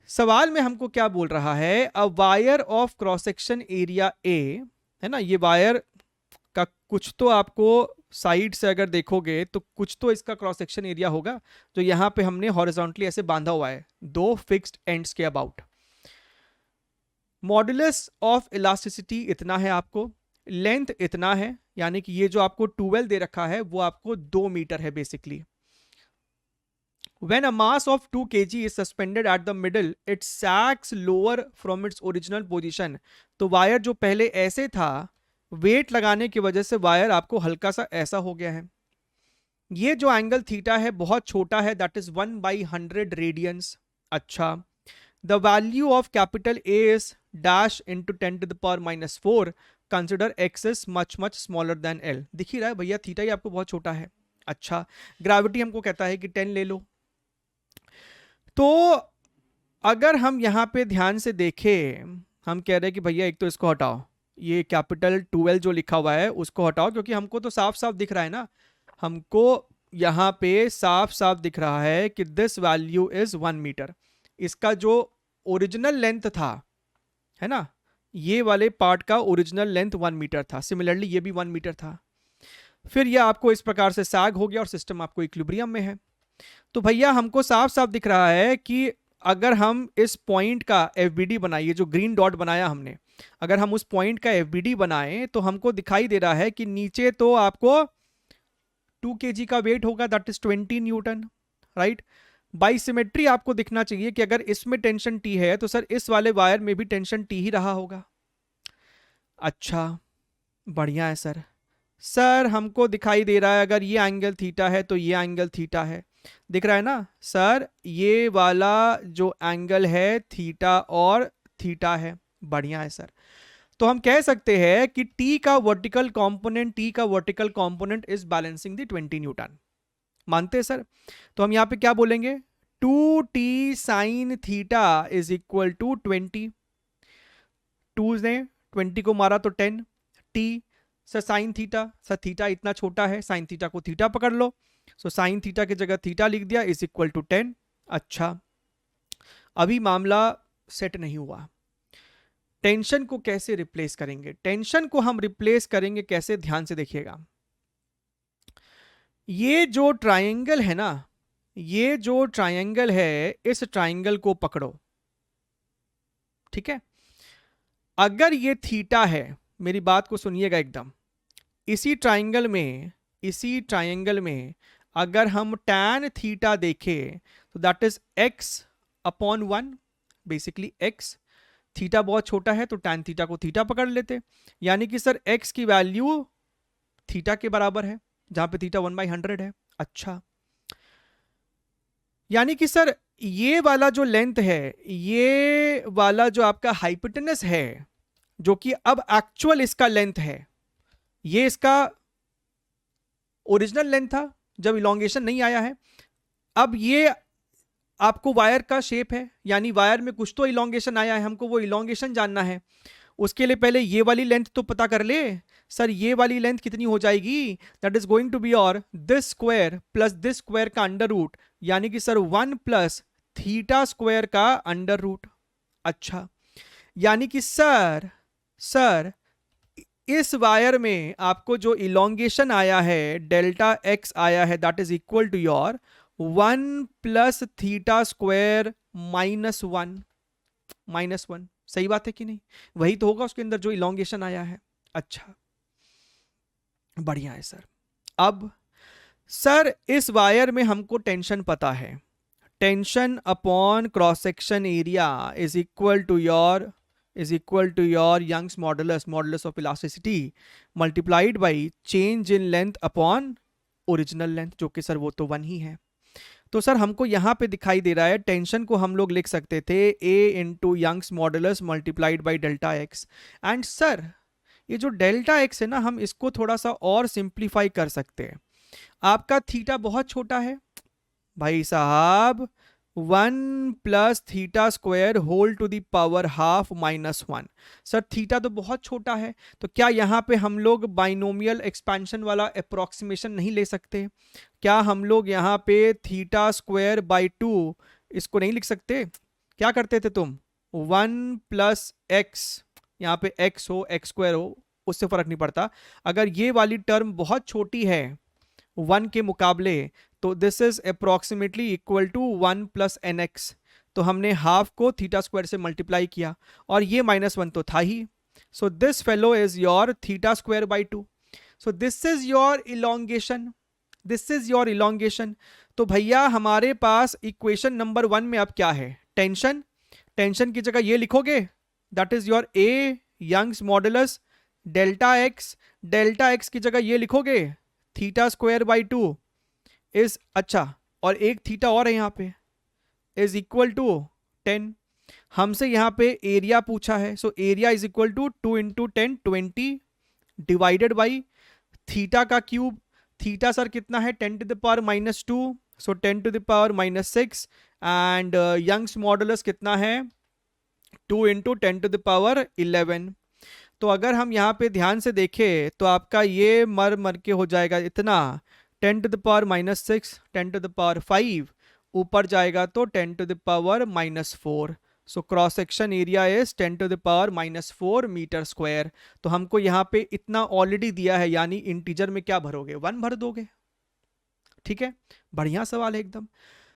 सवाल में हमको क्या बोल रहा है, a wire of cross section area A, है ना, ये वायर का कुछ तो आपको साइड से अगर देखोगे तो कुछ तो इसका क्रॉस सेक्शन एरिया होगा, जो यहाँ पे हमने हॉरिजॉन्टली ऐसे बांधा हुआ है दो फिक्स्ड एंड्स के अबाउट। मॉडुलस ऑफ इलास्टिसिटी इतना है आपको, लेंथ इतना है, यानी कि ये जो आपको 12 दे रखा है वो आपको 2 मीटर है basically. When a mass of 2 kg is suspended at the middle, it sags lower from its original position। तो वायर जो पहले ऐसे था, वेट लगाने की वजह से वायर आपको हल्का सा ऐसा हो गया है। ये जो एंगल थीटा है बहुत छोटा है, दैट इज 1/100 रेडियंस। अच्छा, the value of capital A is dash into 10⁻⁻⁴। Consider x is much much smaller than L. दिख ही रहा है भैया, थीटा ही आपको बहुत छोटा है। अच्छा, ग्रेविटी हमको कहता है कि 10 ले लो। तो अगर हम यहाँ पे ध्यान से देखें, हम कह रहे हैं कि भैया एक तो इसको हटाओ, ये कैपिटल 12 जो लिखा हुआ है उसको हटाओ, क्योंकि हमको तो साफ साफ दिख रहा है ना, हमको यहाँ पे साफ साफ दिख रहा है कि दिस वैल्यू इज 1 मीटर। इसका जो ओरिजिनल लेंथ था, है ना, ये वाले पार्ट का ओरिजिनल लेंथ 1 मीटर था, सिमिलरली ये भी 1 मीटर था। फिर ये आपको इस प्रकार से सैग हो गया और सिस्टम आपको इक्विलिब्रियम में है। तो भैया हमको साफ साफ दिख रहा है कि अगर हम इस पॉइंट का एफबीडी बनाइए, जो ग्रीन डॉट बनाया हमने, अगर हम उस पॉइंट का एफबीडी बनाएं तो हमको दिखाई दे रहा है कि नीचे तो आपको 2 kg का वेट होगा, that is 20 Newton, right. By symmetry आपको दिखना चाहिए कि अगर इसमें टेंशन टी है तो सर इस वाले वायर में भी टेंशन टी ही रहा होगा। अच्छा, बढ़िया है सर। सर हमको दिखाई दे रहा है अगर ये एंगल थीटा है तो ये एंगल थीटा है, दिख रहा है ना सर, ये वाला जो एंगल है थीटा और थीटा है। बढ़िया है सर। तो हम कह सकते हैं कि टी का vertical component is balancing the 20 Newton. मानते हैं सर? तो हम यहां पे क्या बोलेंगे, 2t sine theta is equal to 20। 2 ने 20 को मारा तो 10 t। Sir sine theta, sir theta इतना छोटा है, साइन थीटा को थीटा पकड़ लो, सो साइन थीटा की जगह थीटा लिख दिया इज इक्वल टू 10। अच्छा, अभी मामला सेट नहीं हुआ। टेंशन को कैसे रिप्लेस करेंगे? टेंशन को हम रिप्लेस करेंगे कैसे, ध्यान से देखिएगा। ये जो ट्रायंगल है ना, ये जो ट्रायंगल है, इस ट्रायंगल को पकड़ो, ठीक है। अगर ये थीटा है, मेरी बात को सुनिएगा एकदम, इसी ट्रायंगल में अगर हम tan थीटा देखें तो that is x/1, basically x। Theta बहुत छोटा है तो tan थीटा को थीटा पकड़ लेते, यानी कि सर x की वैल्यू थीटा के बराबर है, जहां पे थीटा 1/100 है। अच्छा, यानी कि सर ये वाला जो लेंथ है, ये वाला जो आपका हाइपोटेनस है, जो कि अब एक्चुअल इसका लेंथ है, ये इसका ओरिजिनल लेंथ था जब इलोंगेशन नहीं आया है। अब ये आपको वायर का शेप है, यानी वायर में कुछ तो इलोंगेशन आया है, हमको वो इलोंगेशन जानना है। उसके लिए पहले ये वाली लेंथ तो पता कर ले। सर ये वाली लेंथ कितनी हो जाएगी, that is going to be और this square plus this square का अंडर रूट, यानी कि सर 1 प्लस थीटा स्क्वायर का अंडर रूट। अच्छा, यानी कि सर इस वायर में आपको जो इलोंगेशन आया है, डेल्टा एक्स आया है, that is equal to your 1 plus theta square -1। सही बात है कि नहीं? वही तो होगा उसके अंदर जो इलोंगेशन आया है। अच्छा, बढ़िया है सर। अब सर इस वायर में हमको टेंशन पता है, tension upon cross section area is equal to your Young's modulus of elasticity multiplied by change in length upon original length, जो कि सर वो तो 1 ही है। तो सर हमको यहाँ पे दिखाई दे रहा है, टेंशन को हम लोग लिख सकते थे a into Young's modulus multiplied by delta x. And sir ये जो डेल्टा एक्स है ना, हम इसको थोड़ा सा और सिंप्लीफाई कर सकते हैं। आपका थीटा बहुत छोटा है भाई साहब, 1 plus theta square whole to the power half -1। Sir theta तो बहुत छोटा है, तो क्या यहाँ पे हम लोग बाइनोमियल एक्सपेंशन वाला अप्रोक्सीमेशन नहीं ले सकते? क्या हम लोग यहाँ पे थीटा स्क्वायर बाई 2 इसको नहीं लिख सकते क्या करते थे तुम, 1+x, यहाँ पे x हो x स्क्वायर हो उससे फर्क नहीं पड़ता, अगर ये वाली टर्म बहुत छोटी है 1 के मुकाबले तो this is approximately equal to 1+nx, तो हमने हाफ को थीटा स्क्वायर से मल्टीप्लाई किया और ये -1 तो था ही, so this fellow is your theta square by 2, so this is your elongation, this is your elongation. तो भैया हमारे पास इक्वेशन नंबर 1 में अब क्या है, टेंशन, टेंशन की जगह ये लिखोगे, that is your a Young's modulus delta x की जगह ये लिखोगे थीटा स्क्वायर बाई 2 इज, अच्छा और एक थीटा और है यहाँ पे, इज इक्वल टू 10। हमसे यहाँ पे एरिया पूछा है, so area is equal to 2 into 10 20 divided by theta का क्यूब, थीटा सर कितना है 10 to the power -2, so 10 to the power -6 and Young's modulus कितना है 2 इंटू 10 टू द पावर 11। तो अगर हम यहाँ पे ध्यान से देखें तो आपका ये मर के हो जाएगा इतना, 10 to the power -6 10 to the power 5 ऊपर जाएगा तो 10 to the power -4, so cross section area is 10 to the power -4 metre square. तो हमको यहाँ पे इतना ऑलरेडी दिया है, यानी इंटीजर में क्या भरोगे 1 भर दोगे, ठीक है, बढ़िया सवाल है एकदम।